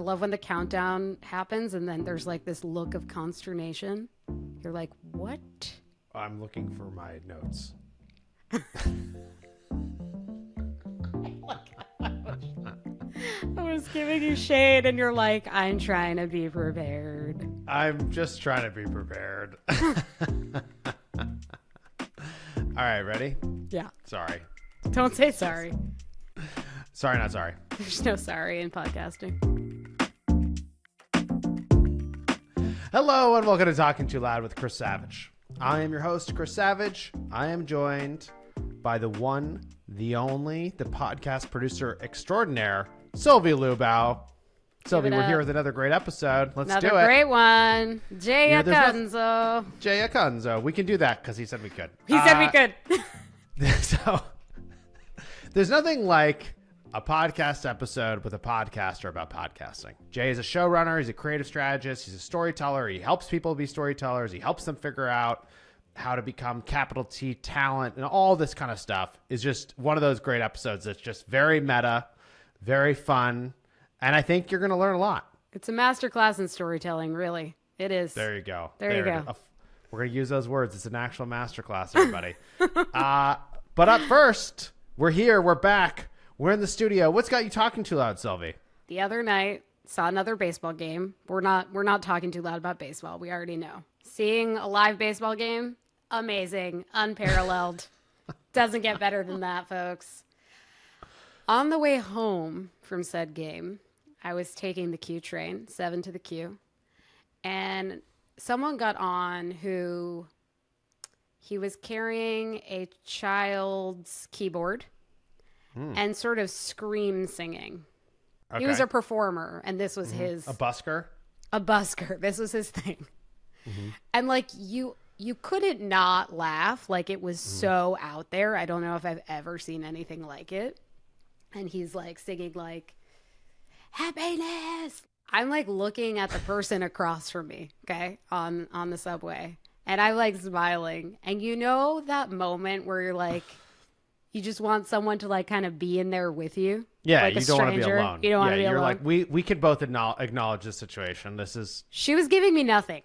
love when the countdown happens and then there's like this look of consternation. You're like, what? I'm looking for my notes. I was giving you shade and you're like, I'm trying to be prepared. I'm just trying to be prepared. All right, ready? Yeah. Sorry. Don't say sorry. Sorry, not sorry. There's no sorry in podcasting. Hello and welcome to Talking Too Loud with Chris Savage. I am your host, Chris Savage. I am joined by the one, the only, the podcast producer extraordinaire, Sylvie Lubau. Sylvie, we're here with another great episode. Let's do it. Another great one. Jay Acunzo. Jay Acunzo. We can do that because he said we could. He said we could. So there's nothing like a podcast episode with a podcaster about podcasting. Jay is a showrunner. He's a creative strategist. He's a storyteller. He helps people be storytellers. He helps them figure out how to become capital T talent, and all this kind of stuff is just one of those great episodes that's just very meta, very fun. And I think you're going to learn a lot. It's a masterclass in storytelling, really. It is. There you go. There you go. We're going to use those words. It's an actual masterclass, everybody. But up first, we're here. We're back. We're in the studio. What's got you talking too loud, Sylvie? The other night, saw another baseball game. We're not talking too loud about baseball. We already know. Seeing a live baseball game, amazing, unparalleled. Doesn't get better than that, folks. On the way home from said game, I was taking the Q train, 7 to the Q, and someone got on who he was carrying a child's keyboard and sort of scream singing. Okay. He was a performer, and this was his... A busker? A busker. This was his thing. Mm-hmm. And like you couldn't not laugh. Like it was so out there. I don't know if I've ever seen anything like it. And he's like singing like happiness. I'm like looking at the person across from me, okay, on the subway, and I'm like smiling. And you know that moment where you're like, you just want someone to like kind of be in there with you. Yeah, like you don't want to be alone. You don't want to be alone. You're like, we can both acknowledge this situation. She was giving me nothing.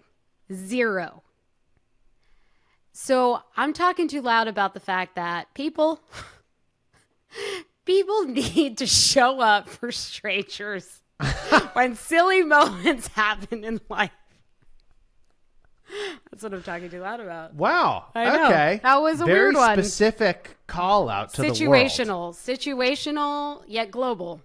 Zero. So I'm talking too loud about the fact that people need to show up for strangers when silly moments happen in life. That's what I'm talking too loud about. Wow. I know. Okay. That was a weird one. Very specific call out to the world. Situational, yet global.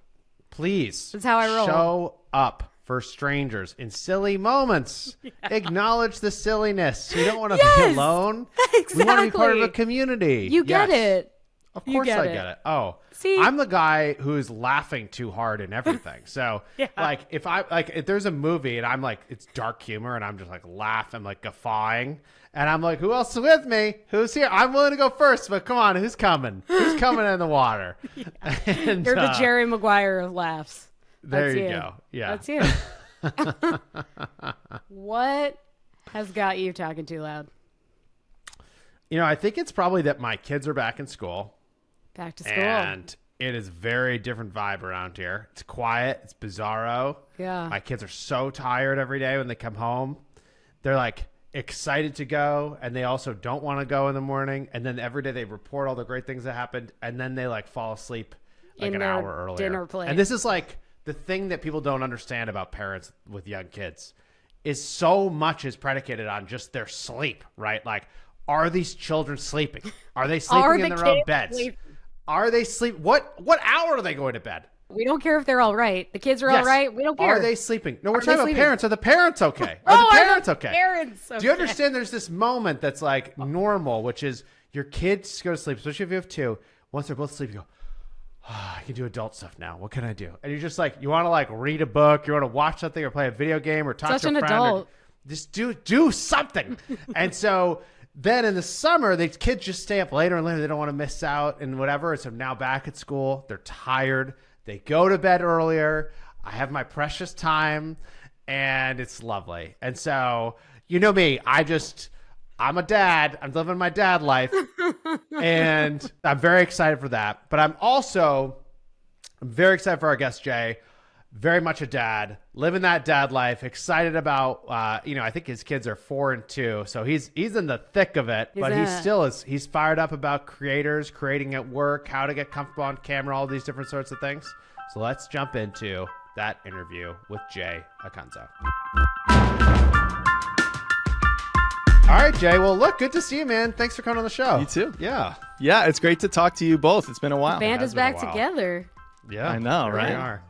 Please. That's how I roll. Show up for strangers in silly moments. Yeah. Acknowledge the silliness. You don't want to be alone. Exactly. We want to be part of a community. You get it. Of course I get it. Oh, see, I'm the guy who's laughing too hard in everything. So like if there's a movie and I'm like, it's dark humor and I'm just like laughing, like guffawing. And I'm like, who else is with me? Who's here? I'm willing to go first, but come on, who's coming? Who's coming in the water? And, you're the Jerry Maguire of laughs. There you go. Yeah. That's you. What has got you talking too loud? You know, I think it's probably that my kids are back in school. Back to school. And it is very different vibe around here. It's quiet. It's bizarro. Yeah. My kids are so tired every day when they come home. They're like excited to go, and they also don't want to go in the morning. And then every day they report all the great things that happened, and then they like fall asleep like an hour earlier. Dinner plate. And this is like the thing that people don't understand about parents with young kids is so much is predicated on just their sleep, right? Like, are these children sleeping? Are they sleeping in their own beds? Sleeping? Are they sleep? What hour are they going to bed? We don't care if they're all right. The kids are all right. We don't care. Are they sleeping? No, we're talking about parents. Are the parents okay? Are the parents okay? Parents okay? Do you understand there's this moment that's like normal, which is your kids go to sleep, especially if you have two. Once they're both asleep, you go, I can do adult stuff now. What can I do? And you're just like, you want to like read a book, you want to watch something or play a video game or talk to a friend. Adult. Just do something. And so then in the summer, the kids just stay up later and later. They don't want to miss out and whatever. So now back at school, they're tired. They go to bed earlier. I have my precious time and it's lovely. And so, you know me, I'm a dad. I'm living my dad life and I'm very excited for that. But I'm very excited for our guest, Jay, very much a dad, living that dad life, excited about, I think his kids are 4 and 2. So he's in the thick of it, but he's fired up about creators, creating at work, how to get comfortable on camera, all these different sorts of things. So let's jump into that interview with Jay Acunzo. All right, Jay. Well, look, good to see you, man. Thanks for coming on the show. You too. Yeah. Yeah, it's great to talk to you both. It's been a while. The band is back together. Yeah. I know, Here right? we are.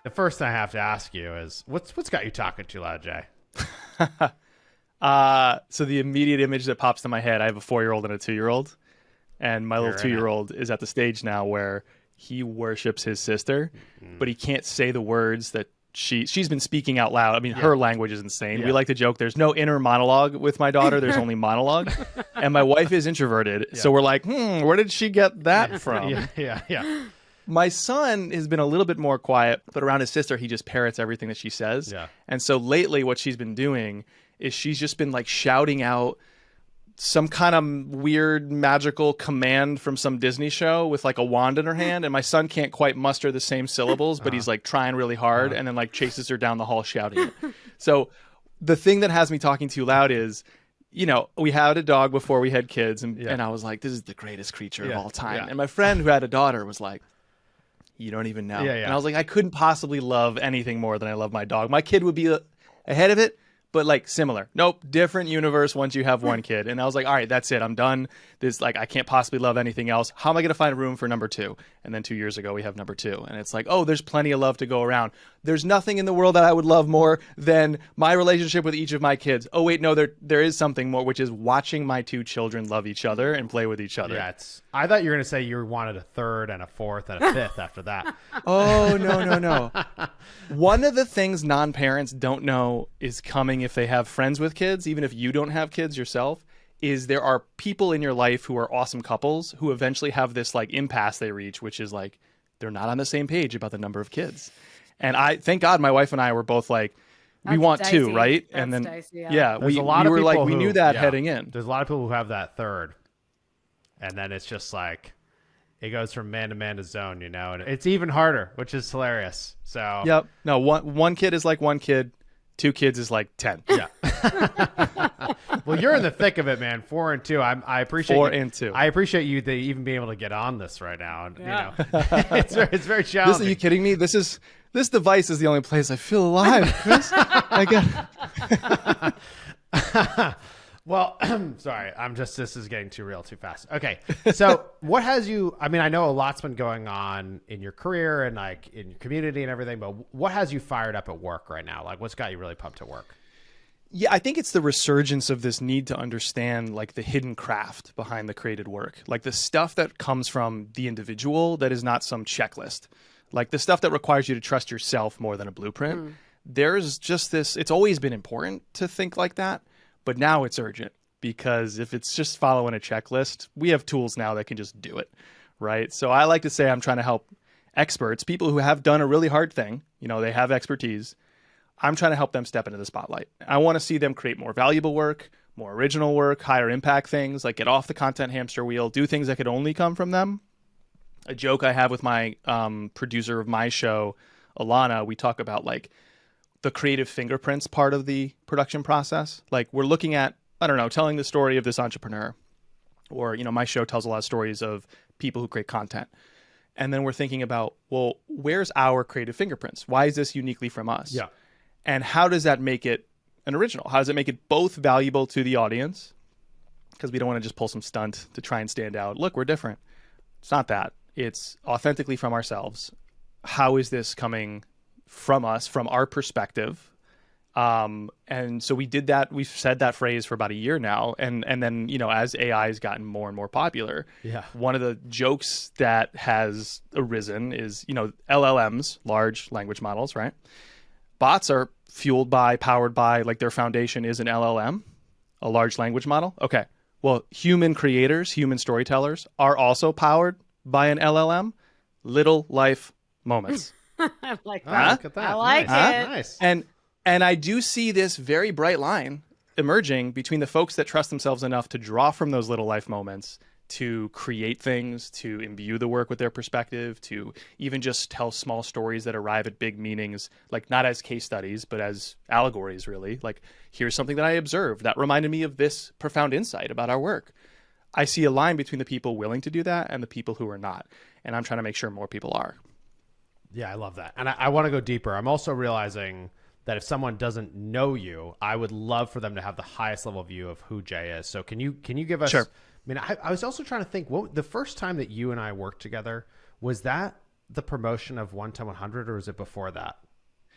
The first thing I have to ask you is, what's got you talking too loud, Jay? So the immediate image that pops to my head, I have a 4-year-old and a 2-year-old. And my little 2-year-old is at the stage now where he worships his sister, but he can't say the words that she's been speaking out loud. I mean, her language is insane. Yeah. We like to joke, there's no inner monologue with my daughter. There's only monologue. And my wife is introverted. So we're like, where did she get that from? Yeah. My son has been a little bit more quiet, but around his sister, he just parrots everything that she says. Yeah. And so lately what she's been doing is she's just been like shouting out some kind of weird magical command from some Disney show with like a wand in her hand, and my son can't quite muster the same syllables, but he's like trying really hard and then like chases her down the hall shouting it. So the thing that has me talking too loud is, we had a dog before we had kids, and I was like, this is the greatest creature of all time. Yeah. And my friend who had a daughter was like, you don't even know. And I was like, I couldn't possibly love anything more than I love my dog. My kid would be ahead of it, but like similar. Nope, different universe once you have one kid. And I was like, all right, that's it. I'm done. This, like, I can't possibly love anything else. How am I going to find room for number 2? And then 2 years ago, we have number 2. And it's like, oh, there's plenty of love to go around. There's nothing in the world that I would love more than my relationship with each of my kids. Oh, wait, no, there is something more, which is watching my 2 children love each other and play with each other. Yeah, I thought you were going to say you wanted a 3rd and a 4th and a 5th after that. Oh, no. One of the things non-parents don't know is coming if they have friends with kids, even if you don't have kids yourself, is there are people in your life who are awesome couples who eventually have this like impasse they reach, which is like they're not on the same page about the number of kids. And thank God my wife and I were both like, we want dicey. 2, right? That's and then dicey, There's we a lot of were people like, we knew that heading in. There's a lot of people who have that 3rd, and then it's just like it goes from man to man to zone, and it's even harder, which is hilarious. So Yep. No, one kid is like 1 kid, 2 kids is like 10. Yeah. Well, you're in the thick of it, man. 4 and 2. I appreciate 4 and 2. I appreciate you even being able to get on this right now. And, it's very challenging. Are you kidding me? This device is the only place I feel alive, Chris. Well, sorry. This is getting too real too fast. Okay. So what has you, I know a lot's been going on in your career and like in your community and everything, but what has you fired up at work right now? Like what's got you really pumped at work? Yeah, I think it's the resurgence of this need to understand like the hidden craft behind the created work, like the stuff that comes from the individual that is not some checklist, like the stuff that requires you to trust yourself more than a blueprint. There's just this, it's always been important to think like that, but now it's urgent because if it's just following a checklist, we have tools now that can just do it, right? So I like to say I'm trying to help experts, people who have done a really hard thing, they have expertise. I'm trying to help them step into the spotlight. I want to see them create more valuable work, more original work, higher impact things, like get off the content hamster wheel, do things that could only come from them. A joke I have with my producer of my show, Alana, we talk about like the creative fingerprints part of the production process. Like we're looking at, telling the story of this entrepreneur, or, my show tells a lot of stories of people who create content. And then we're thinking about, well, where's our creative fingerprints? Why is this uniquely from us? Yeah. And how does that make it an original? How does it make it both valuable to the audience? Because we don't want to just pull some stunt to try and stand out. Look, we're different. It's not that. It's authentically from ourselves. How is this coming from us, from our perspective? And so we did that. We've said that phrase for about a year now. And then, as AI has gotten more and more popular, one of the jokes that has arisen is, LLMs, large language models, right? Bots are powered by, like their foundation is an LLM, a large language model. Okay. Well, human creators, human storytellers are also powered by an LLM, little life moments. I like that. Look at that. I like it. Nice. And I do see this very bright line emerging between the folks that trust themselves enough to draw from those little life moments to create things, to imbue the work with their perspective, to even just tell small stories that arrive at big meanings, like not as case studies, but as allegories, really. Like, here's something that I observed that reminded me of this profound insight about our work. I see a line between the people willing to do that and the people who are not. And I'm trying to make sure more people are. Yeah, I love that. And I want to go deeper. I'm also realizing that if someone doesn't know you, I would love for them to have the highest level view of who Jay is. So can you give us, Sure. I mean, I was also trying to think, the first time that you and I worked together, was that the promotion of 1-100 or was it before that?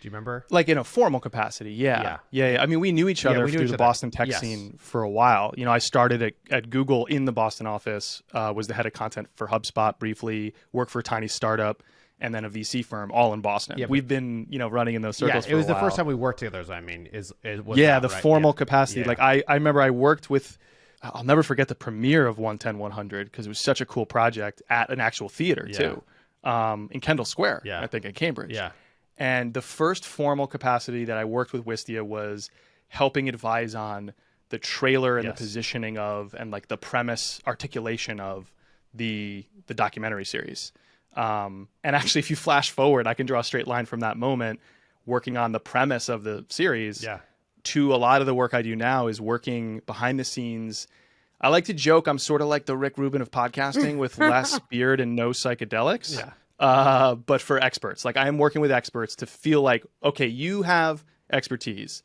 Do you remember? Like in a formal capacity, yeah. I mean, we knew each other through the Boston tech scene for a while. You know, I started at Google in the Boston office, was the head of content for HubSpot briefly, worked for a tiny startup, and then a VC firm, all in Boston. We've been, running in those circles for a while. It was the first time we worked together, I mean, was the formal capacity. Yeah. Like, I remember I worked with, I'll never forget the premiere of 1-100 because it was such a cool project at an actual theater too, in Kendall Square, I think in Cambridge. Yeah. And the first formal capacity that I worked with Wistia was helping advise on the trailer and the positioning of, and like the premise articulation of the documentary series. And actually, if you flash forward, I can draw a straight line from that moment working on the premise of the series to a lot of the work I do now is working behind the scenes. I like to joke I'm sort of like the Rick Rubin of podcasting with less beard and no psychedelics. But for experts, like I am working with experts to feel like, okay, you have expertise.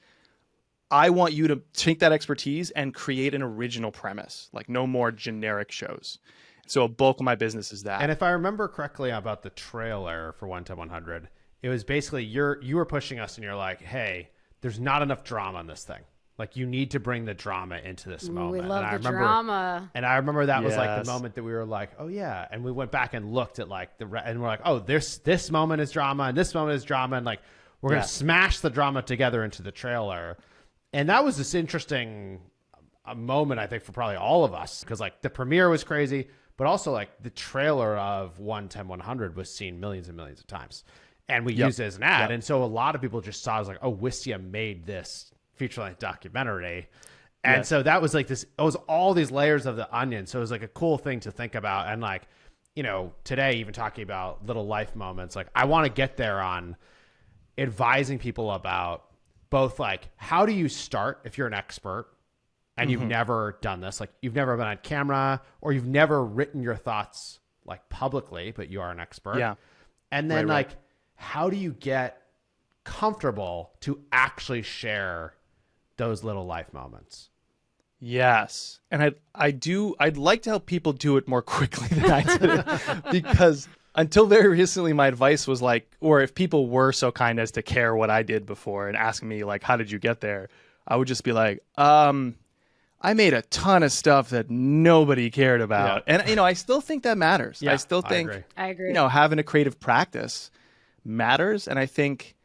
I want you to take that expertise and create an original premise, like no more generic shows. So a bulk of my business is that. And if I remember correctly about the trailer for 1-100, it was basically you were pushing us and you're like, hey, there's not enough drama in this thing. Like, you need to bring the drama into this moment. We love the drama. And I remember that was like the moment that we were like, oh yeah. And we went back and looked at like and we're like, oh, this moment is drama and this moment is drama. And like, we're going to smash the drama together into the trailer. And that was this interesting moment, I think, for probably all of us. Because like the premiere was crazy, but also like the trailer of 1-100 was seen millions and millions of times. And we used it as an ad. And so a lot of people just saw it as like, oh, Wistia made this feature-length documentary. And so that was like this, it was all these layers of the onion. So it was like a cool thing to think about. And like, today, even talking about little life moments, like I want to get there on advising people about both like, how do you start if you're an expert and you've never done this? Like you've never been on camera or you've never written your thoughts like publicly, but you are an expert. Yeah. And then how do you get comfortable to actually share those little life moments? Yes. And I'd like to help people do it more quickly than I did it because until very recently, my advice was like, or if people were so kind as to care what I did before and ask me like, how did you get there? I would just be like, I made a ton of stuff that nobody cared about. And, I still think that matters. I still think, I agree. Having a creative practice matters. And I think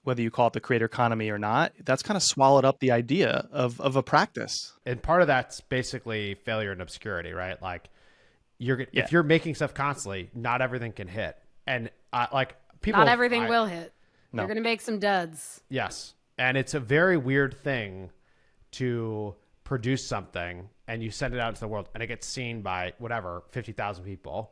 whether you call it the creator economy or not, that's kind of swallowed up the idea of a practice. And part of that's basically failure and obscurity, right? Like if you're making stuff constantly, not everything can hit. And like people, not everything will hit. No. You're going to make some duds. Yes. And it's a very weird thing to produce something and you send it out into the world and it gets seen by 50,000 people.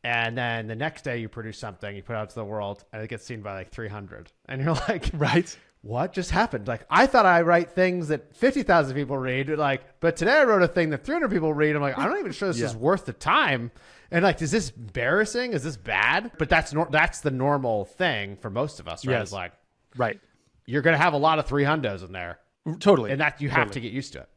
And then the next day you produce something, you put it out to the world and it gets seen by like 300. And you're like, right, what just happened? Like, I thought I write things that 50,000 people read, but today I wrote a thing that 300 people read. I'm like, I'm not even sure this is worth the time. And like, is this embarrassing? Is this bad? But that's the normal thing for most of us, right? Yes. It's like, right. You're going to have a lot of 300s in there. Totally. And that you have to get used to it.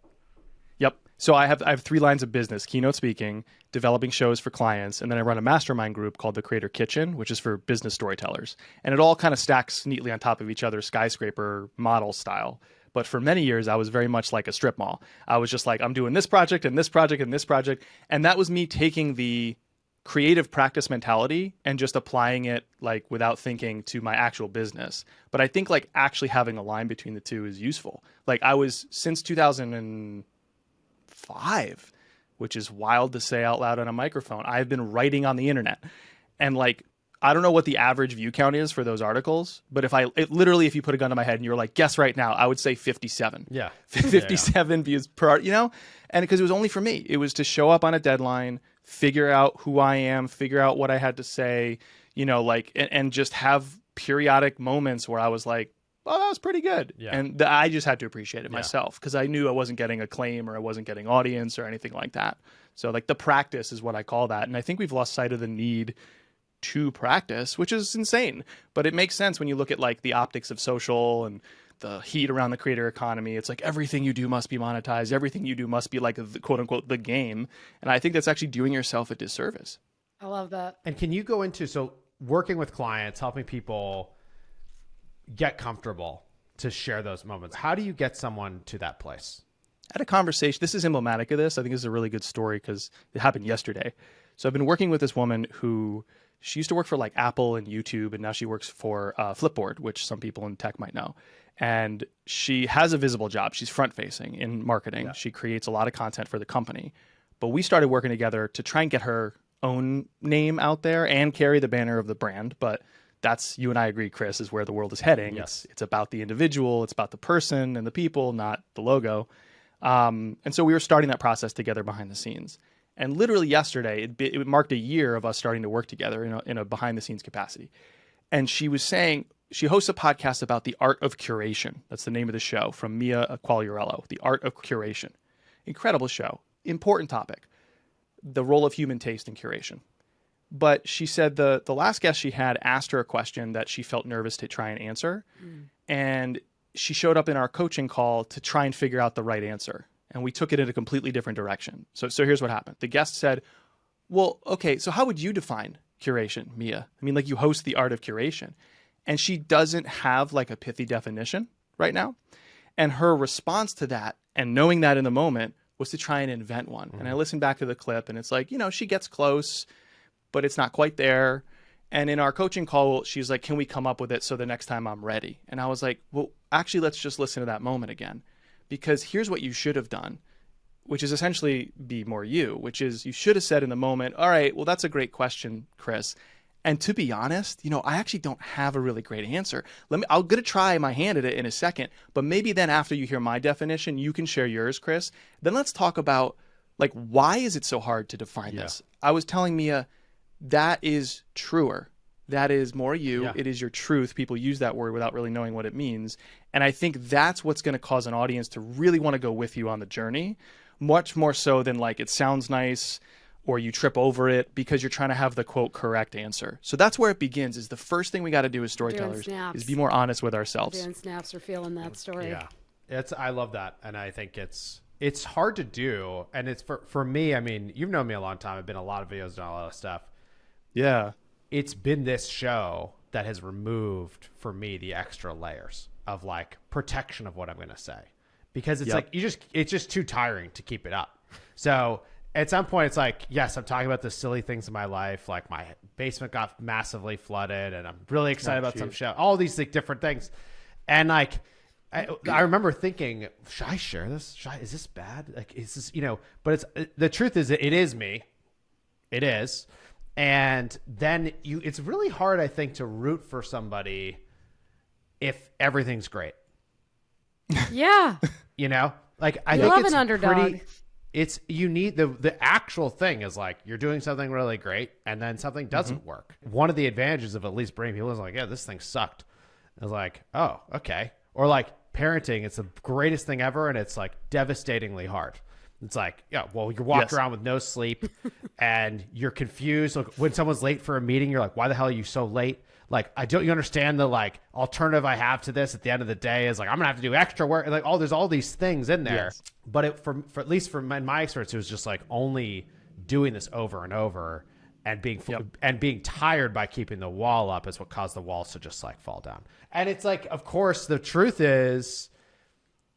Yep. So I have 3 lines of business: keynote speaking, developing shows for clients, and then I run a mastermind group called the Creator Kitchen, which is for business storytellers. And it all kind of stacks neatly on top of each other, skyscraper model style. But for many years, I was very much like a strip mall. I was just like, I'm doing this project and this project and this project. And that was me taking the creative practice mentality and just applying it like without thinking to my actual business. But I think like actually having a line between the two is useful. Like I was, since 2005, which is wild to say out loud on a microphone, I've been writing on the internet. And like I don't know what the average view count is for those articles, but literally, if you put a gun to my head and you were like, guess right now, I would say 57. Yeah. 57 views per, and because it was only for me. It was to show up on a deadline, figure out who I am, figure out what I had to say, and just have periodic moments where I was like, oh, that was pretty good. Yeah. And I just had to appreciate it myself because I knew I wasn't getting acclaim or I wasn't getting audience or anything like that. So like the practice is what I call that. And I think we've lost sight of the need to practice, which is insane. But it makes sense when you look at like the optics of social and the heat around the creator economy. It's like everything you do must be monetized. Everything you do must be like the quote unquote the game. And I think that's actually doing yourself a disservice. I love that. And can you go into, so working with clients, helping people get comfortable to share those moments, how do you get someone to that place? I had a conversation. This is emblematic of this. I think this is a really good story because it happened yesterday. So I've been working with this woman who she used to work for like Apple and YouTube, and now she works for Flipboard, which some people in tech might know. And she has a visible job. She's front facing in marketing. Yeah. She creates a lot of content for the company. But we started working together to try and get her own name out there and carry the banner of the brand. But that's, you and I agree, Chris, is where the world is heading. Yes. It's about the individual. It's about the person and the people, not the logo. And so we were starting that process together behind the scenes. And literally yesterday, it marked a year of us starting to work together in a behind the scenes capacity. And she was saying, she hosts a podcast about the art of curation. That's the name of the show, from Mia Quagliarello, The Art of Curation. Incredible show. Important topic. The role of human taste in curation. But she said the last guest she had asked her a question that she felt nervous to try and answer. And she showed up in our coaching call to try and figure out the right answer. And we took it in a completely different direction. So here's what happened. The guest said, well, okay, so how would you define curation, Mia? I mean, like you host The Art of Curation. And she doesn't have like a pithy definition right now. And her response to that, and knowing that in the moment, was to try and invent one. And I listened back to the clip and it's like, she gets close, but it's not quite there. And in our coaching call, she's like, can we come up with it so the next time I'm ready? And I was like, well, actually, let's just listen to that moment again. Because here's what you should have done, which is essentially be more you, which is you should have said in the moment, all right, well, that's a great question, Chris. And to be honest, I actually don't have a really great answer. I'm going to try my hand at it in a second, but maybe then after you hear my definition, you can share yours, Chris. Then let's talk about like, why is it so hard to define this? I was telling Mia, that is truer. That is more you. Yeah. It is your truth. People use that word without really knowing what it means. And I think that's what's going to cause an audience to really want to go with you on the journey, much more so than like it sounds nice or you trip over it because you're trying to have the quote correct answer. So that's where it begins, is the first thing we got to do as storytellers is be more honest with ourselves. Doing snaps or feeling that story. Yeah. I love that. And I think it's hard to do. And it's for me, I mean, you've known me a long time. I've been in a lot of videos, done a lot of stuff. Yeah. It's been this show that has removed for me the extra layers of like protection of what I'm going to say, because it's like, it's just too tiring to keep it up. So at some point it's like, yes, I'm talking about the silly things in my life. Like my basement got massively flooded and I'm really excited about some show, all these like different things. And like, I remember thinking, should I share this? Is this bad? Like, is this, but the truth is that it is me. It is. And then it's really hard, I think, to root for somebody if everything's great. Yeah. Like I think it's an underdog. You need the actual thing is like you're doing something really great and then something doesn't work. One of the advantages of at least bringing people is like, yeah, this thing sucked. I was like, oh, okay. Or like parenting, it's the greatest thing ever and it's like devastatingly hard. It's like, yeah, well, you're walking around with no sleep and you're confused. Like when someone's late for a meeting, you're like, why the hell are you so late? Like, you understand the like alternative I have to this at the end of the day is like, I'm gonna have to do extra work. And like, there's all these things in there. Yes. But for at least from my experience, it was just like only doing this over and over and being tired by keeping the wall up is what caused the walls to just like fall down. And it's like, of course, the truth is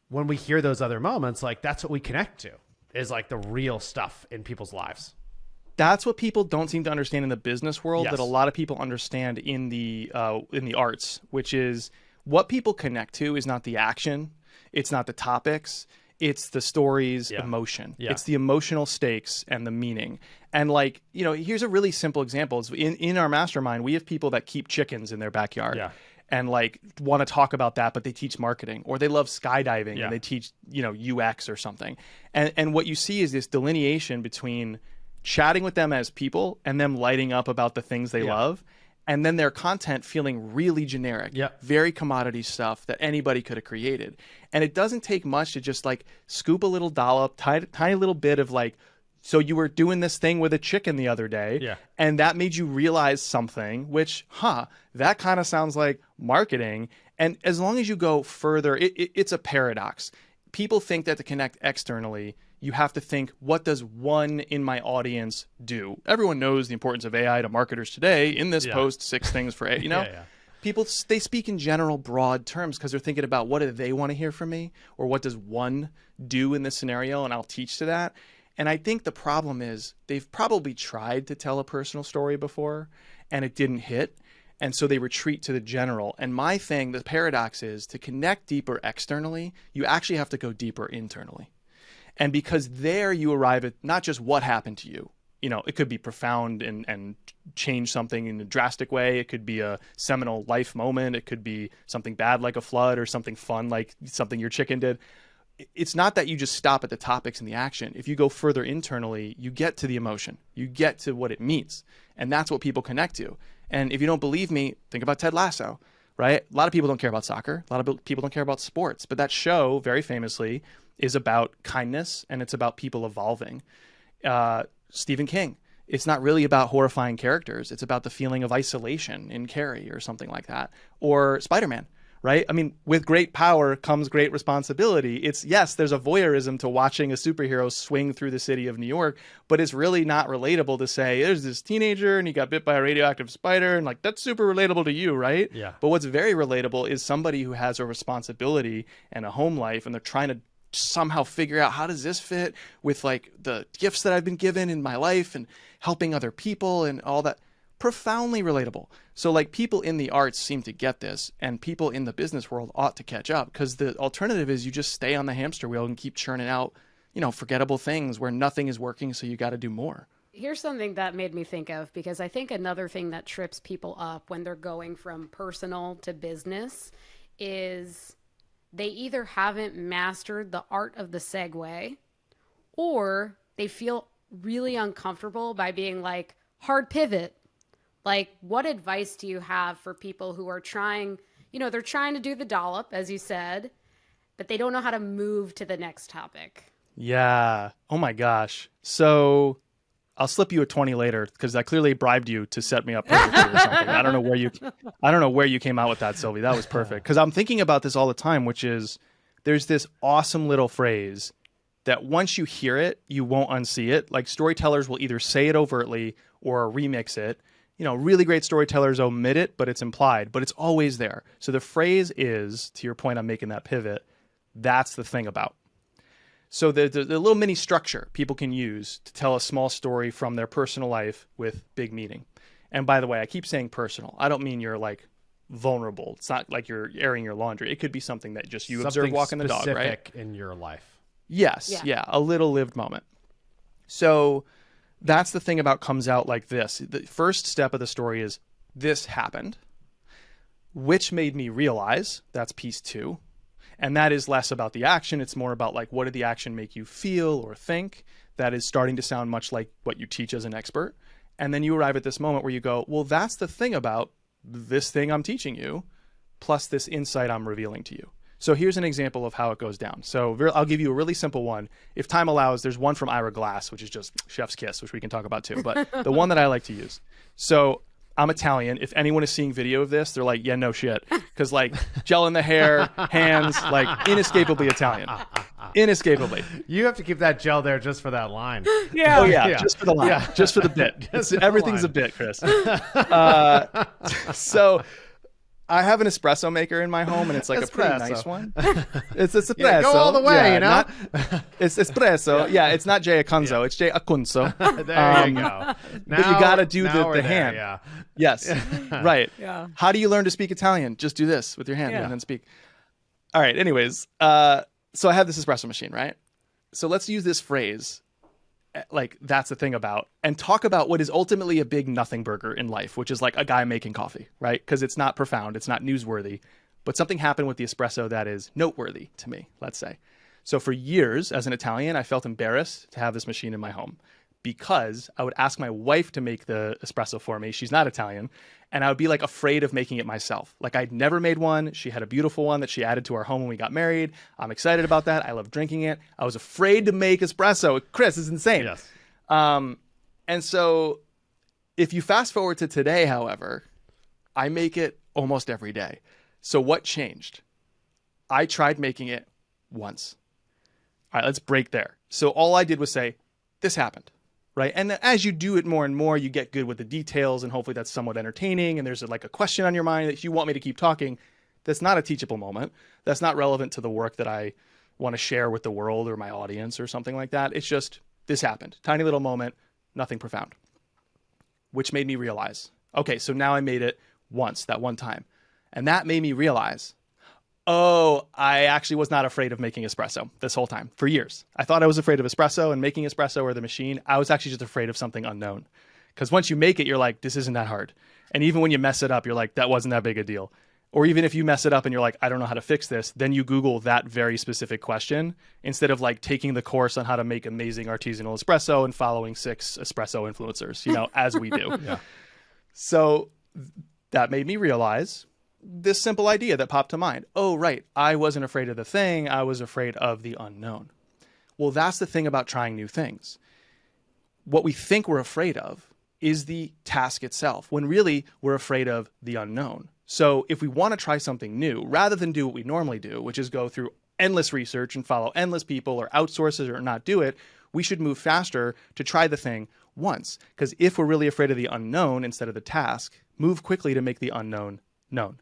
when we hear those other moments, like that's what we connect to. Is like the real stuff in people's lives. That's what people don't seem to understand in the business world that a lot of people understand in the arts, which is what people connect to is not the action. It's not the topics. It's the story's Yeah. emotion. Yeah. It's the emotional stakes and the meaning. And like, you know, here's a really simple example. In our mastermind, we have people that keep chickens in their backyard. Yeah. And like want to talk about that, but they teach marketing, or they love skydiving Yeah. and they teach, you know, UX or something. And what you see is this delineation between chatting with them as people and them lighting up about the things they Yeah. love, and then their content feeling really generic, Yeah. very commodity stuff that anybody could have created. And it doesn't take much to just like scoop a little dollop, tiny little bit of like, so you were doing this thing with a chicken the other day, Yeah. and that made you realize something, which, that kind of sounds like marketing. And as long as you go further, it's a paradox. People think that to connect externally, you have to think, what does one in my audience do? Everyone knows the importance of AI to marketers today. In this Yeah. post, 6 things for AI, you know? Yeah. People, they speak in general, broad terms because they're thinking about what do they want to hear from me, or what does one do in this scenario, and I'll teach to that. And I think the problem is they've probably tried to tell a personal story before and it didn't hit. And so they retreat to the general. And my thing, the paradox is to connect deeper externally, you actually have to go deeper internally. And because there you arrive at not just what happened to you. You know, it could be profound and change something in a drastic way. It could be a seminal life moment. It could be something bad like a flood, or something fun like something your chicken did. It's not that you just stop at the topics and the action. If you go further internally, you get to the emotion. You get to what it means. And that's what people connect to. And if you don't believe me, think about Ted Lasso, right? A lot of people don't care about soccer. A lot of people don't care about sports. But that show, very famously, is about kindness, and it's about people evolving. Stephen King. It's not really about horrifying characters. It's about the feeling of isolation in Carrie or something like that. Or Spider-Man. Right? I mean, with great power comes great responsibility. It's, yes, there's a voyeurism to watching a superhero swing through the city of New York, but it's really not relatable to say, there's this teenager and he got bit by a radioactive spider, and like, that's super relatable to you, right? Yeah. But what's very relatable is somebody who has a responsibility and a home life, and they're trying to somehow figure out, how does this fit with like the gifts that I've been given in my life and helping other people and all that. Profoundly relatable. So like, people in the arts seem to get this, and people in the business world ought to catch up, because the alternative is you just stay on the hamster wheel and keep churning out, you know, forgettable things where nothing is working. So you got to do more. Here's something that made me think of, because I think another thing that trips people up when they're going from personal to business is they either haven't mastered the art of the segue, or they feel really uncomfortable by being like, hard pivot. Like, what advice do you have for people who are trying, you know, they're trying to do the dollop, as you said, but they don't know how to move to the next topic? Yeah. Oh my gosh. So I'll slip you a 20 later, because I clearly bribed you to set me up perfectly or something. I don't know where you came out with that, Sylvie. That was perfect. Because I'm thinking about this all the time, which is, there's this awesome little phrase that once you hear it, you won't unsee it. Like, storytellers will either say it overtly or remix it. You know, really great storytellers omit it, but it's implied, but it's always there. So the phrase is, to your point, I'm making that pivot, that's the thing about. So the little mini structure people can use to tell a small story from their personal life with big meaning. And by the way, I keep saying personal. I don't mean you're like vulnerable. It's not like you're airing your laundry. It could be something that just you observe walking the dog, right? Specific in your life. Yes. Yeah. A little lived moment. So that's the thing about comes out like this. The first step of the story is, this happened, which made me realize. That's piece 2. And that is less about the action. It's more about like, what did the action make you feel or think? That is starting to sound much like what you teach as an expert. And then you arrive at this moment where you go, well, that's the thing about this thing I'm teaching you, plus this insight I'm revealing to you. So here's an example of how it goes down. So I'll give you a really simple one. If time allows, there's one from Ira Glass, which is just chef's kiss, which we can talk about too. But the one that I like to use. So I'm Italian. If anyone is seeing video of this, they're like, yeah, no shit. Because like, gel in the hair, hands, like inescapably Italian. Inescapably. You have to keep that gel there just for that line. Yeah. Oh yeah. Just for the line. Yeah. Just for the bit. Everything's a bit, Chris. So I have an espresso maker in my home, and it's like a pretty nice one. It's espresso. Yeah, go all the way, you know? It's espresso. Yeah, it's not Jay Acunzo. It's Jay Acunzo. There you go. But you got to do the hand. Yeah. Yes. Right. Yeah. How do you learn to speak Italian? Just do this with your hand and then speak. All right. Anyways, So I have this espresso machine, right? So let's use this phrase, like that's the thing about, and talk about what is ultimately a big nothing burger in life, which is like a guy making coffee, right? Because it's not profound, it's not newsworthy, but something happened with the espresso that is noteworthy to me, let's say. So for years as an Italian, I felt embarrassed to have this machine in my home because I would ask my wife to make the espresso for me. She's not Italian. And I would be like afraid of making it myself. Like I'd never made one. She had a beautiful one that she added to our home when we got married. I'm excited about that. I love drinking it. I was afraid to make espresso. Chris, it's insane. Yes. And so if you fast forward to today, however, I make it almost every day. So what changed? I tried making it once. All right, let's break there. So all I did was say, this happened. Right. And as you do it more and more, you get good with the details, and hopefully that's somewhat entertaining. And there's like a question on your mind that you want me to keep talking. That's not a teachable moment. That's not relevant to the work that I want to share with the world or my audience or something like that. It's just, this happened. Tiny little moment, nothing profound. Which made me realize, okay, so now I made it once, that one time. And that made me realize, oh, I actually was not afraid of making espresso this whole time for years. I thought I was afraid of espresso and making espresso or the machine. I was actually just afraid of something unknown. Because once you make it, you're like, this isn't that hard. And even when you mess it up, you're like, that wasn't that big a deal. Or even if you mess it up and you're like, I don't know how to fix this, then you Google that very specific question instead of like taking the course on how to make amazing artisanal espresso and following 6 espresso influencers, you know, as we do. Yeah. So that made me realize this simple idea that popped to mind. Oh, right. I wasn't afraid of the thing. I was afraid of the unknown. Well, that's the thing about trying new things. What we think we're afraid of is the task itself, when really we're afraid of the unknown. So if we want to try something new, rather than do what we normally do, which is go through endless research and follow endless people or outsource it or not do it, we should move faster to try the thing once. Because if we're really afraid of the unknown instead of the task, move quickly to make the unknown known.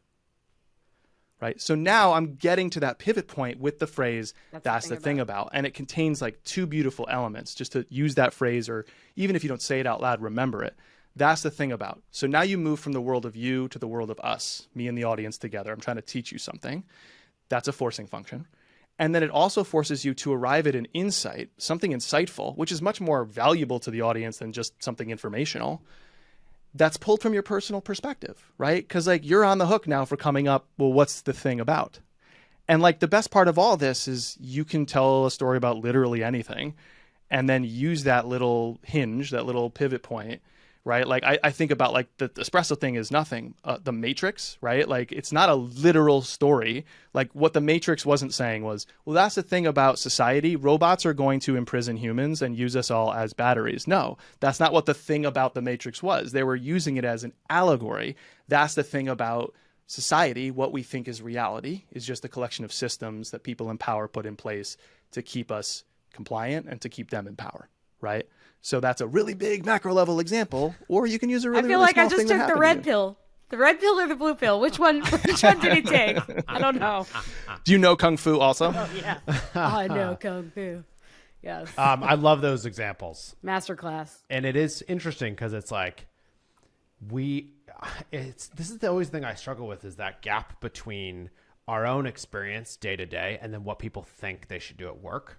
Right. So now I'm getting to that pivot point with the phrase, that's the thing about. And it contains like 2 beautiful elements, just to use that phrase, or even if you don't say it out loud, remember it. That's the thing about. So now you move from the world of you to the world of us, me and the audience together. I'm trying to teach you something. That's a forcing function. And then it also forces you to arrive at an insight, something insightful, which is much more valuable to the audience than just something informational. That's pulled from your personal perspective, right? Because like you're on the hook now for coming up, well, what's the thing about? And like the best part of all this is you can tell a story about literally anything and then use that little hinge, that little pivot point, right? Like I think about like the espresso thing is nothing. The Matrix, right? Like it's not a literal story. Like what the Matrix wasn't saying was, well, that's the thing about society. Robots are going to imprison humans and use us all as batteries. No, that's not what the thing about the Matrix was. They were using it as an allegory. That's the thing about society. What we think is reality is just a collection of systems that people in power put in place to keep us compliant and to keep them in power, right? So that's a really big macro level example, or you can use a really, I feel really like small I just thing that took the happened red to you. pill. The red pill or the blue pill? Which one did he take? I don't know. Do you know Kung Fu also? Oh, yeah. I know Kung Fu. Yes. I love those examples. Masterclass. And it is interesting because it's like this is the always thing I struggle with, is that gap between our own experience day to day and then what people think they should do at work.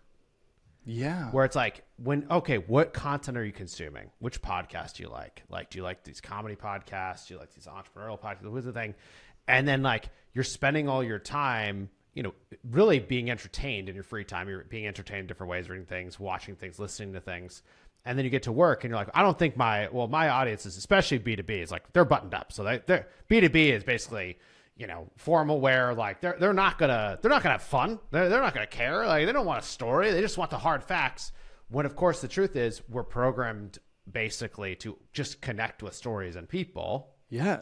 Yeah. Where it's like, what content are you consuming? Which podcast do you like? Like, do you like these comedy podcasts? Do you like these entrepreneurial podcasts? What's the thing? And then like you're spending all your time, you know, really being entertained in your free time. You're being entertained in different ways, reading things, watching things, listening to things. And then you get to work and you're like, I don't think my audience is, especially B2B, is like, they're buttoned up. So they're B2B is basically, you know, formal wear. Like they're not gonna have fun. They're not gonna care. Like they don't want a story. They just want the hard facts. When of course the truth is we're programmed basically to just connect with stories and people. Yeah.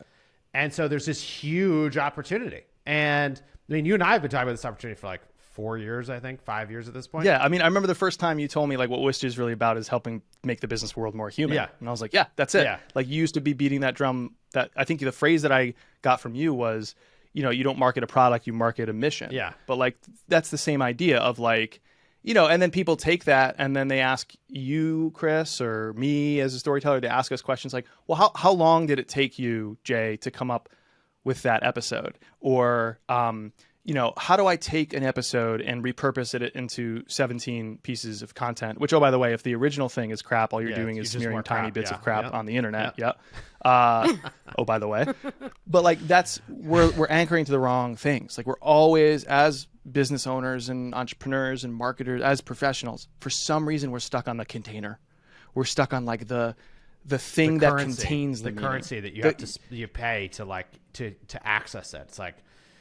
And so there's this huge opportunity. And I mean, you and I have been talking about this opportunity for like 4 years, I think, 5 years at this point. Yeah. I mean, I remember the first time you told me like what Wistia is really about is helping make the business world more human. Yeah. And I was like, yeah, that's it. Yeah. Like you used to be beating that drum. That I think the phrase that I got from you was, you know, you don't market a product, you market a mission. Yeah. But like, that's the same idea of like, you know, and then people take that and then they ask you, Chris, or me as a storyteller, to ask us questions like, well, how long did it take you, Jay, to come up with that episode? Or, how do I take an episode and repurpose it into 17 pieces of content? Which, oh, by the way, if the original thing is crap, all you're doing is smearing tiny bits of crap on the internet. Yeah. Oh, by the way, but like we're anchoring to the wrong things. Like we're always, as business owners and entrepreneurs and marketers, as professionals, for some reason we're stuck on the container. We're stuck on like the thing that contains the currency that you have to you pay to like to access it. It's like.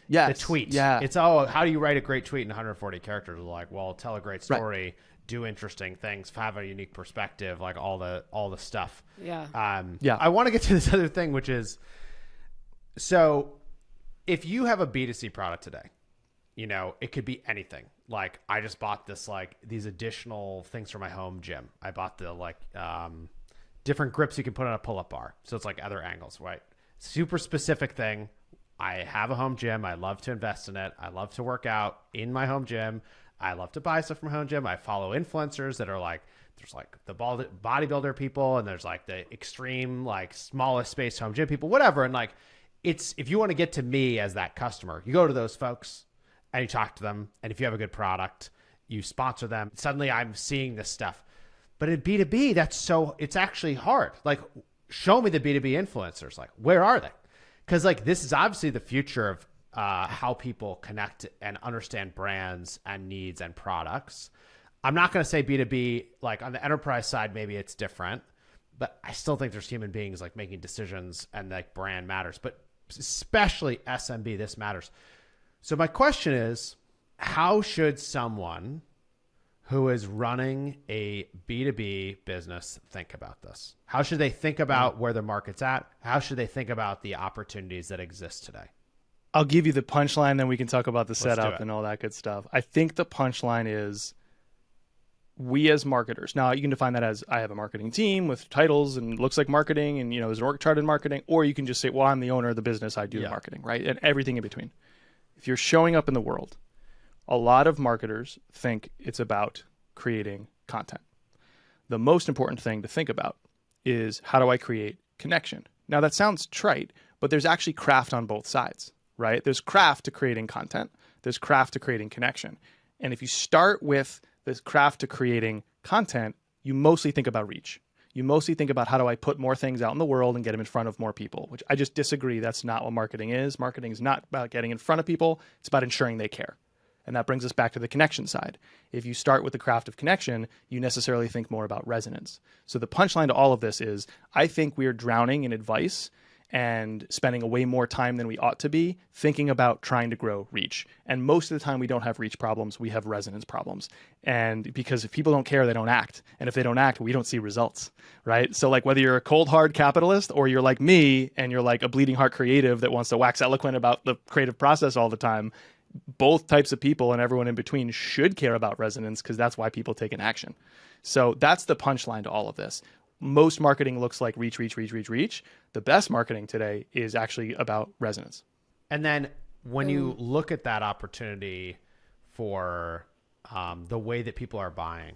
Yes. The tweet. Yeah. It's, how do you write a great tweet in 140 characters? Like, well, tell a great story, do interesting things, have a unique perspective, like all the stuff. Yeah. I want to get to this other thing, which is, so if you have a B2C product today, it could be anything. Like I just bought this, like these additional things for my home gym. I bought the different grips you can put on a pull-up bar. So it's like other angles, right? Super specific thing. I have a home gym. I love to invest in it. I love to work out in my home gym. I love to buy stuff from home gym. I follow influencers that are like, there's like the bodybuilder people, and there's like the extreme, like smallest space home gym people, whatever. And like, if you want to get to me as that customer, you go to those folks and you talk to them. And if you have a good product, you sponsor them. Suddenly I'm seeing this stuff. But in B2B, it's actually hard. Like, show me the B2B influencers. Like, where are they? Because like this is obviously the future of how people connect and understand brands and needs and products. I'm not going to say B2B, like on the enterprise side, maybe it's different, but I still think there's human beings like making decisions and like brand matters, but especially SMB, this matters. So my question is, how should someone who is running a B2B business think about this? How should they think about where the market's at? How should they think about the opportunities that exist today? I'll give you the punchline, then we can talk about the setup and all that good stuff. I think the punchline is, we as marketers, now you can define that as, I have a marketing team with titles and looks like marketing and there's an org chart in marketing, or you can just say, well, I'm the owner of the business, I do the marketing, right? And everything in between. If you're showing up in the world, a lot of marketers think it's about creating content. The most important thing to think about is, how do I create connection? Now that sounds trite, but there's actually craft on both sides, right? There's craft to creating content. There's craft to creating connection. And if you start with this craft to creating content, you mostly think about reach. You mostly think about, how do I put more things out in the world and get them in front of more people, which I just disagree. That's not what marketing is. Marketing is not about getting in front of people. It's about ensuring they care. And that brings us back to the connection side. If you start with the craft of connection, you necessarily think more about resonance. So the punchline to all of this is, I think we are drowning in advice and spending way more time than we ought to be thinking about trying to grow reach. And most of the time we don't have reach problems, we have resonance problems. And because if people don't care, they don't act. And if they don't act, we don't see results, right? So like, whether you're a cold, hard capitalist, or you're like me and you're like a bleeding heart creative that wants to wax eloquent about the creative process all the time, both types of people and everyone in between should care about resonance, because that's why people take an action. So that's the punchline to all of this. Most marketing looks like reach. The best marketing today is actually about resonance. And then when you look at that opportunity for the way that people are buying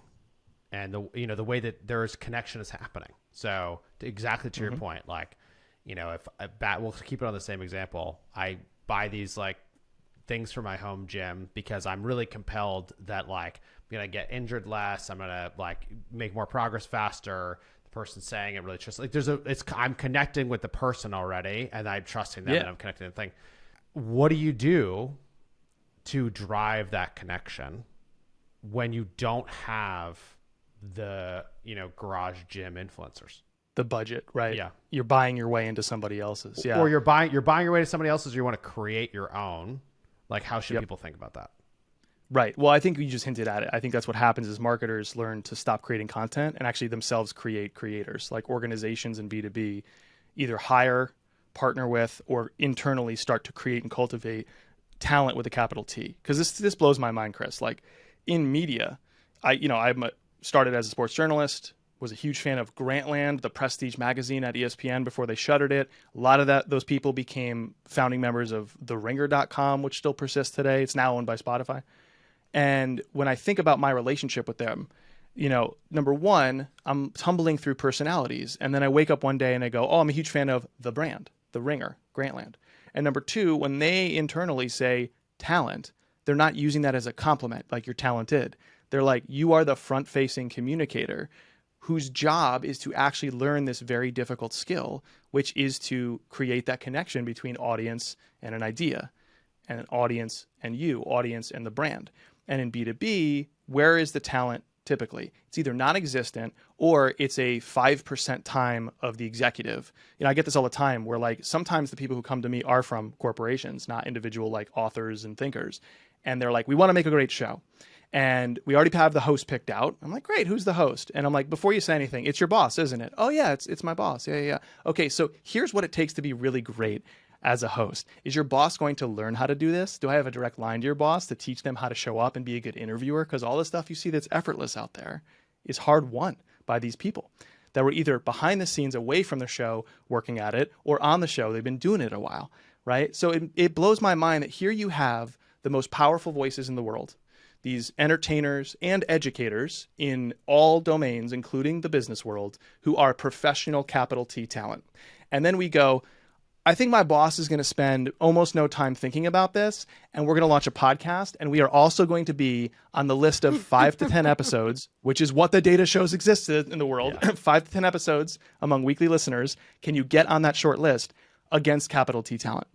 and the way that there is connection is happening. So exactly to your point, like, if we'll keep it on the same example, I buy these like things for my home gym because I'm really compelled that like I'm going to get injured less. I'm going to like make more progress faster. The person saying it really trusts, like I'm connecting with the person already and I'm trusting them and I'm connecting to the thing. What do you do to drive that connection when you don't have the, garage gym influencers? The budget, right? Yeah. You're buying your way into somebody else's. Yeah. Or you're buying your way to somebody else's, or you want to create your own. Like, how should people think about that? Right. Well, I think you just hinted at it. I think that's what happens is marketers learn to stop creating content and actually themselves create creators. Like organizations in B2B either hire, partner with, or internally start to create and cultivate talent with a capital T. Because this blows my mind, Chris. Like in media, I started as a sports journalist, was a huge fan of Grantland, the prestige magazine at ESPN before they shuttered it. A lot of those people became founding members of TheRinger.com, which still persists today. It's now owned by Spotify. And when I think about my relationship with them, number one, I'm tumbling through personalities. And then I wake up one day and I go, oh, I'm a huge fan of the brand, The Ringer, Grantland. And number two, when they internally say, talent, they're not using that as a compliment, like you're talented. They're like, you are the front-facing communicator whose job is to actually learn this very difficult skill, which is to create that connection between audience and an idea, and an audience and you, audience and the brand. And in B2B, where is the talent typically? It's either non-existent or it's a 5% time of the executive. You know, I get this all the time where like sometimes the people who come to me are from corporations, not individual like authors and thinkers. And they're like, we want to make a great show. And we already have the host picked out. I'm like, great, who's the host? And I'm like, before you say anything, it's your boss, isn't it? Oh yeah, it's my boss. Yeah. Okay, so here's what it takes to be really great as a host. Is your boss going to learn how to do this? Do I have a direct line to your boss to teach them how to show up and be a good interviewer? Because all the stuff you see that's effortless out there is hard won by these people that were either behind the scenes away from the show working at it or on the show. They've been doing it a while, right? So it blows my mind that here you have the most powerful voices in the world, these entertainers and educators in all domains, including the business world, who are professional capital T talent. And then we go, I think my boss is going to spend almost no time thinking about this, and we're going to launch a podcast, and we are also going to be on the list of 5 to 10 episodes, which is what the data shows exists in the world, 5 to 10 episodes among weekly listeners. Can you get on that short list against capital T talent?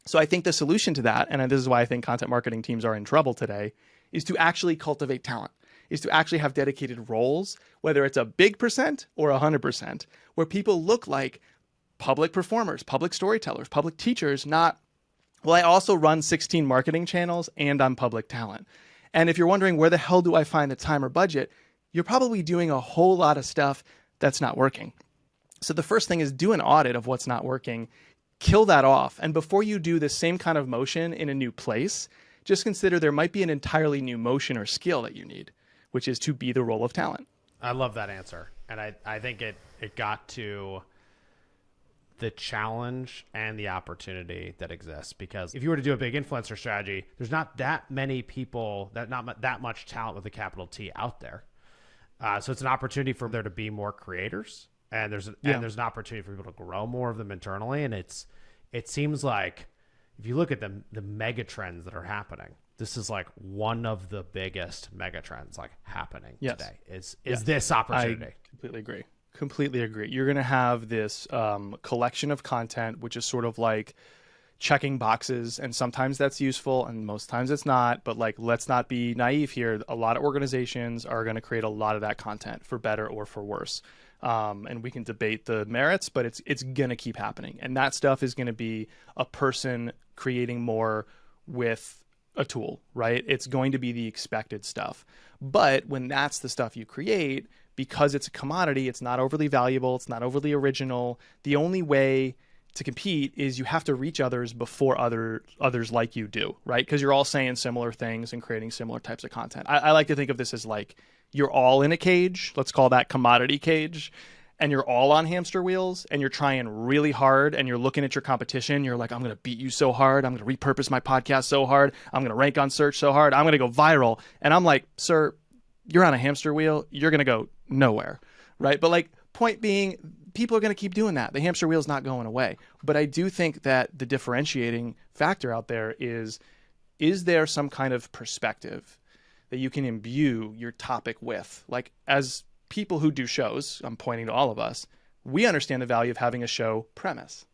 So I think the solution to that, and this is why I think content marketing teams are in trouble today, is to actually cultivate talent, is to actually have dedicated roles, whether it's a big percent or 100%, where people look like public performers, public storytellers, public teachers, not, well, I also run 16 marketing channels and I'm public talent. And if you're wondering where the hell do I find the time or budget, you're probably doing a whole lot of stuff that's not working. So the first thing is do an audit of what's not working, kill that off. And before you do the same kind of motion in a new place, just consider there might be an entirely new motion or skill that you need, which is to be the role of talent. I love that answer. And I think it got to the challenge and the opportunity that exists, because if you were to do a big influencer strategy, there's not that many people, not that much talent with a capital T out there. So it's an opportunity for there to be more creators, and there's an opportunity for people to grow more of them internally. And it seems like if you look at the mega trends that are happening, this is like one of the biggest mega trends like happening today is this opportunity. I completely agree. You're going to have this collection of content, which is sort of like checking boxes. And sometimes that's useful and most times it's not. But like, let's not be naive here. A lot of organizations are going to create a lot of that content for better or for worse. And we can debate the merits, but it's going to keep happening. And that stuff is going to be a person creating more with a tool, right? It's going to be the expected stuff. But when that's the stuff you create, because it's a commodity, it's not overly valuable, it's not overly original. The only way to compete is you have to reach others before others like you do, right? Because you're all saying similar things and creating similar types of content. I like to think of this as like you're all in a cage, let's call that commodity cage, and you're all on hamster wheels and you're trying really hard and you're looking at your competition. You're like, I'm going to beat you so hard. I'm going to repurpose my podcast so hard. I'm going to rank on search so hard. I'm going to go viral. And I'm like, sir, you're on a hamster wheel. You're going to go nowhere, right? But like, point being, people are going to keep doing that. The hamster wheel is not going away. But I do think that the differentiating factor out there is there some kind of perspective that you can imbue your topic with? Like, as people who do shows, I'm pointing to all of us, we understand the value of having a show premise,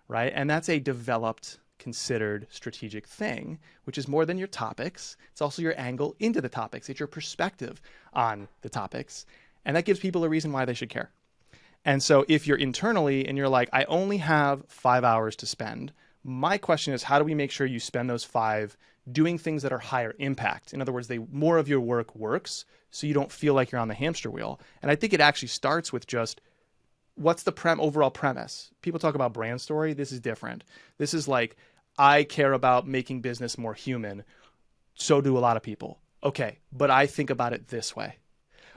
right? And that's a developed, considered strategic thing, which is more than your topics. It's also your angle into the topics. It's your perspective on the topics. And that gives people a reason why they should care. And so if you're internally and you're like, I only have 5 hours to spend, my question is, how do we make sure you spend those 5 doing things that are higher impact? In other words, more of your work works so you don't feel like you're on the hamster wheel. And I think it actually starts with just, what's the overall premise? People talk about brand story. This is different. This is like, I care about making business more human. So do a lot of people. Okay, but I think about it this way.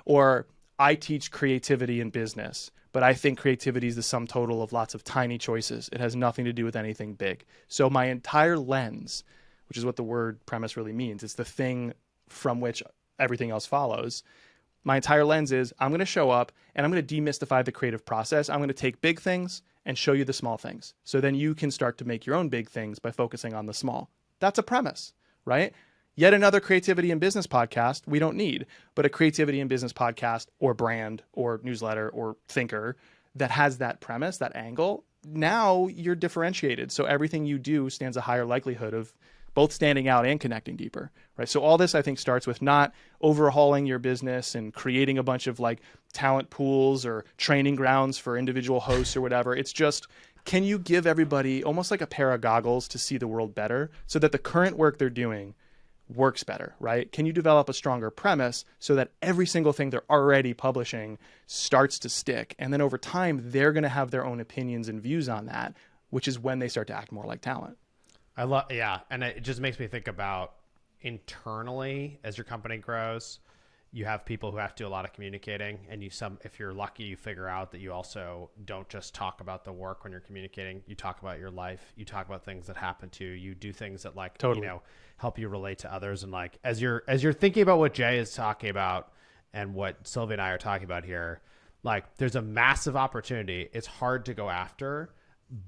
Or I teach creativity in business, but I think creativity is the sum total of lots of tiny choices. It has nothing to do with anything big. So my entire lens, which is what the word premise really means, it's the thing from which everything else follows. My entire lens is, I'm going to show up and I'm going to demystify the creative process. I'm going to take big things and show you the small things. So then you can start to make your own big things by focusing on the small. That's a premise, right? Yet another creativity and business podcast we don't need, but a creativity and business podcast or brand or newsletter or thinker that has that premise, that angle. Now you're differentiated. So everything you do stands a higher likelihood of both standing out and connecting deeper, right? So all this, I think, starts with not overhauling your business and creating a bunch of like talent pools or training grounds for individual hosts or whatever. It's just, can you give everybody almost like a pair of goggles to see the world better so that the current work they're doing works better, right? Can you develop a stronger premise so that every single thing they're already publishing starts to stick? And then over time, they're going to have their own opinions and views on that, which is when they start to act more like talent. Yeah. And it just makes me think about internally as your company grows, you have people who have to do a lot of communicating, and if you're lucky, you figure out that you also don't just talk about the work when you're communicating. You talk about your life. You talk about things that happen to you. You do things that like, totally, help you relate to others. And like, as you're thinking about what Jay is talking about and what Sylvia and I are talking about here, like there's a massive opportunity. It's hard to go after,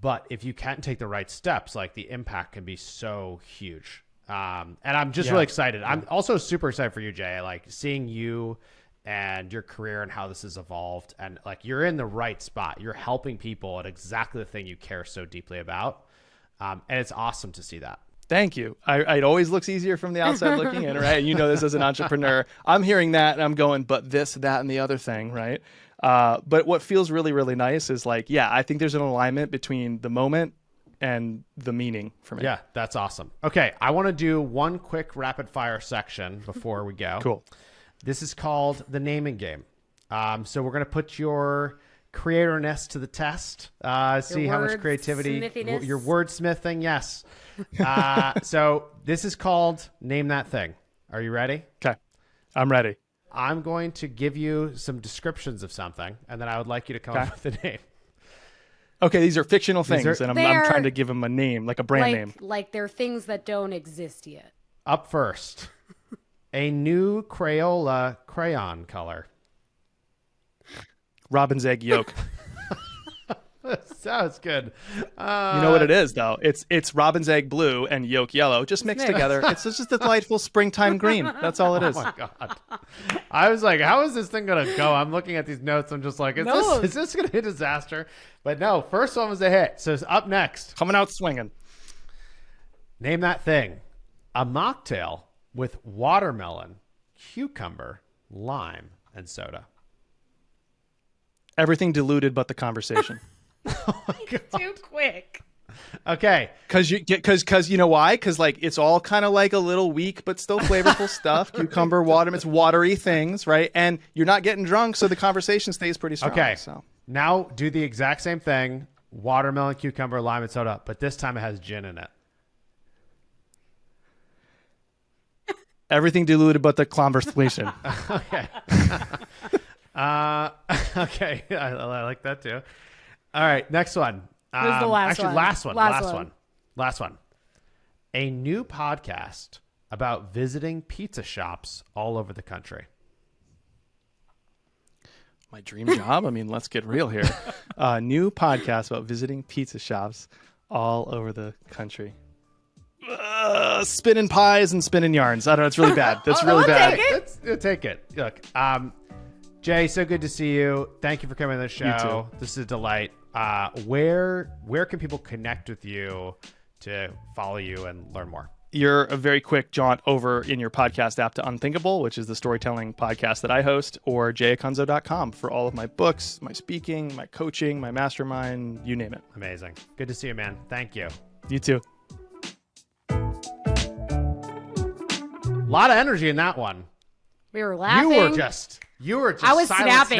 but if you can't take the right steps, like the impact can be so huge. And I'm just really excited. I'm also super excited for you, Jay, like seeing you and your career and how this has evolved, and like you're in the right spot. You're helping people at exactly the thing you care so deeply about. And it's awesome to see that. Thank you. It always looks easier from the outside looking in, right? You know this as an entrepreneur. I'm hearing that and I'm going, but this, that, and the other thing, right? But what feels really, really nice is like, I think there's an alignment between the moment and the meaning for me. Yeah, that's awesome. Okay, I want to do one quick rapid fire section before we go. Cool. This is called the naming game. So we're going to put your creatorness to the test. See how much creativity, your wordsmithing. Yes. So this is called Name That Thing. Are you ready? Okay, I'm ready. I'm going to give you some descriptions of something, and then I would like you to come up with the name. Okay, these are fictional things, and I'm trying to give them a name, like a brand name. Like they're things that don't exist yet. Up first, a new Crayola crayon color. Robin's egg yolk. Sounds good. You know what it is, though? It's robin's egg blue and yolk yellow, just mixed together. It's just a delightful springtime green. That's all it is. Oh my God. I was like, how is this thing going to go? I'm looking at these notes. I'm just like, is this going to be a disaster? But no, first one was a hit. So it's up next. Coming out swinging. Name that thing. A mocktail with watermelon, cucumber, lime, and soda. Everything diluted but the conversation. Oh my God. Too quick. Okay. Because you know why? Because like it's all kind of like a little weak but still flavorful stuff. Cucumber, watermelon, it's watery things, right? And you're not getting drunk, so the conversation stays pretty strong. Okay. So now do the exact same thing. Watermelon, cucumber, lime, and soda, but this time it has gin in it. Everything diluted but the conversation. Okay. Okay. I like that too. All right. Next one. Who's the last one? Last one. A new podcast about visiting pizza shops all over the country. My dream job? I mean, let's get real here. New podcast about visiting pizza shops all over the country. Spinning pies and spinning yarns. I don't know. It's really bad. That's really bad. Take it. Look, Jay, so good to see you. Thank you for coming on the show. You too. This is a delight. Where can people connect with you to follow you and learn more? You're a very quick jaunt over in your podcast app to Unthinkable, which is the storytelling podcast that I host, or jayacunzo.com for all of my books, my speaking, my coaching, my mastermind, you name it. Amazing. Good to see you, man. Thank you. You too. A lot of energy in that one. We were laughing. You were just I was snapping.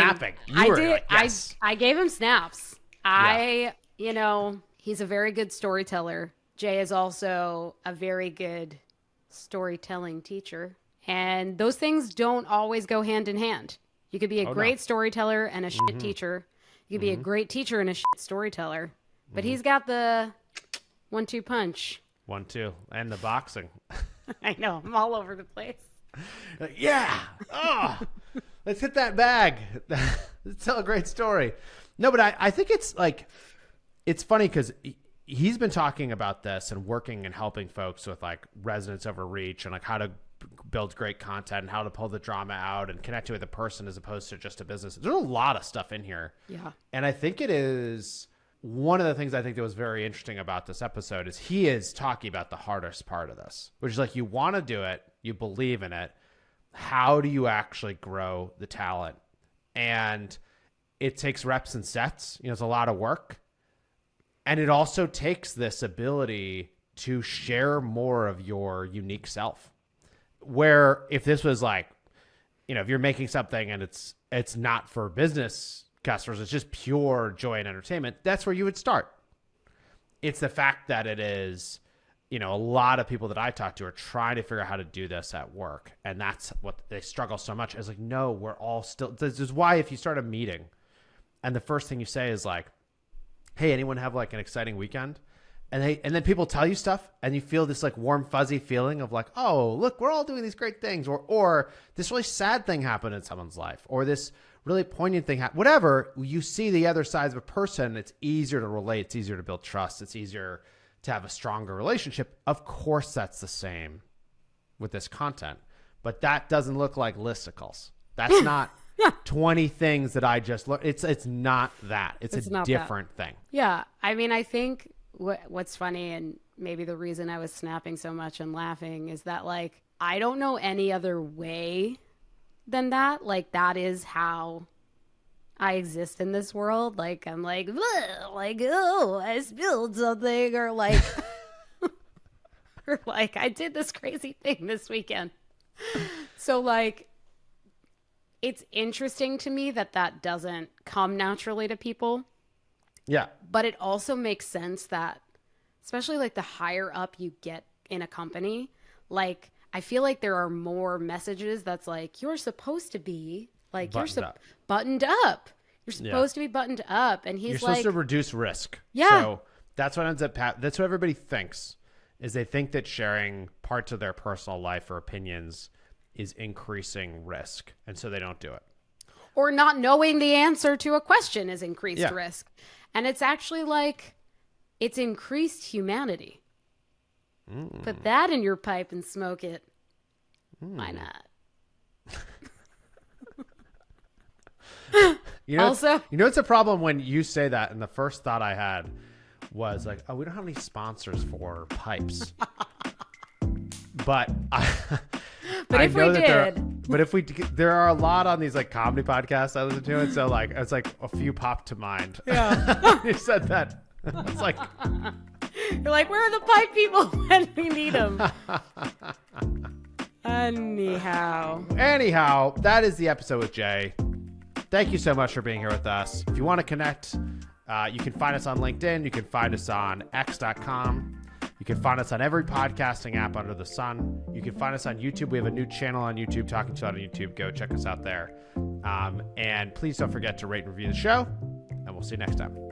I did. Like, yes. I gave him snaps. He's a very good storyteller. Jay is also a very good storytelling teacher. And those things don't always go hand in hand. You could be a great storyteller and a shit teacher. You could be a great teacher and a shit storyteller. But he's got the 1-2 punch. 1-2. And the boxing. I know. I'm all over the place. Yeah. Oh, let's hit that bag. Let's tell a great story. No, but I think it's like, it's funny because he's been talking about this and working and helping folks with like resonance over reach and like how to build great content and how to pull the drama out and connect it with a person as opposed to just a business. There's a lot of stuff in here. Yeah. And I think it is one of the things I think that was very interesting about this episode is he is talking about the hardest part of this, which is like, you want to do it, you believe in it. How do you actually grow the talent? And it takes reps and sets. It's a lot of work. And it also takes this ability to share more of your unique self. Where if this was like, if you're making something and it's not for business customers, it's just pure joy and entertainment, that's where you would start. It's the fact that it is, a lot of people that I talk to are trying to figure out how to do this at work. And that's what they struggle so much. It's like, no, we're all still, this is why if you start a meeting and the first thing you say is like, hey, anyone have like an exciting weekend? And then people tell you stuff and you feel this like warm, fuzzy feeling of like, oh, look, we're all doing these great things. Or this really sad thing happened in someone's life, or this really poignant thing, whatever. You see the other side of a person. It's easier to relate. It's easier to build trust. It's easier to have a stronger relationship. Of course, that's the same with this content, but that doesn't look like listicles. That's not 20 things that I just learned. It's not that. It's a different thing. Yeah. I mean, I think what's funny, and maybe the reason I was snapping so much and laughing, is that like, I don't know any other way than that. Like, that is how I exist in this world. Like, I'm like, oh, I spilled something, or like, or like, I did this crazy thing this weekend. So like, it's interesting to me that doesn't come naturally to people. Yeah. But it also makes sense that, especially like the higher up you get in a company, like, I feel like there are more messages that's like, you're supposed to be like, buttoned up. You're supposed to be buttoned up. And he's you're supposed to reduce risk. Yeah. So that's what ends up, that's what everybody thinks, is they think that sharing parts of their personal life or opinions is increasing risk. And so they don't do it. Or not knowing the answer to a question is increased risk. And it's actually like, it's increased humanity. Put that in your pipe and smoke it. Why not? Also, it's a problem when you say that, and the first thought I had was like, oh, we don't have any sponsors for pipes. But if we did, there are a lot on these like comedy podcasts I listen to, and so like it's like a few popped to mind. Yeah, you said that. It's like you're like, where are the pipe people when we need them? Anyhow, that is the episode with Jay. Thank you so much for being here with us. If you want to connect, you can find us on LinkedIn. You can find us on x.com. You can find us on every podcasting app under the sun. You can find us on YouTube. We have a new channel on YouTube, Talking to It on YouTube. Go check us out there. And please don't forget to rate and review the show. And we'll see you next time.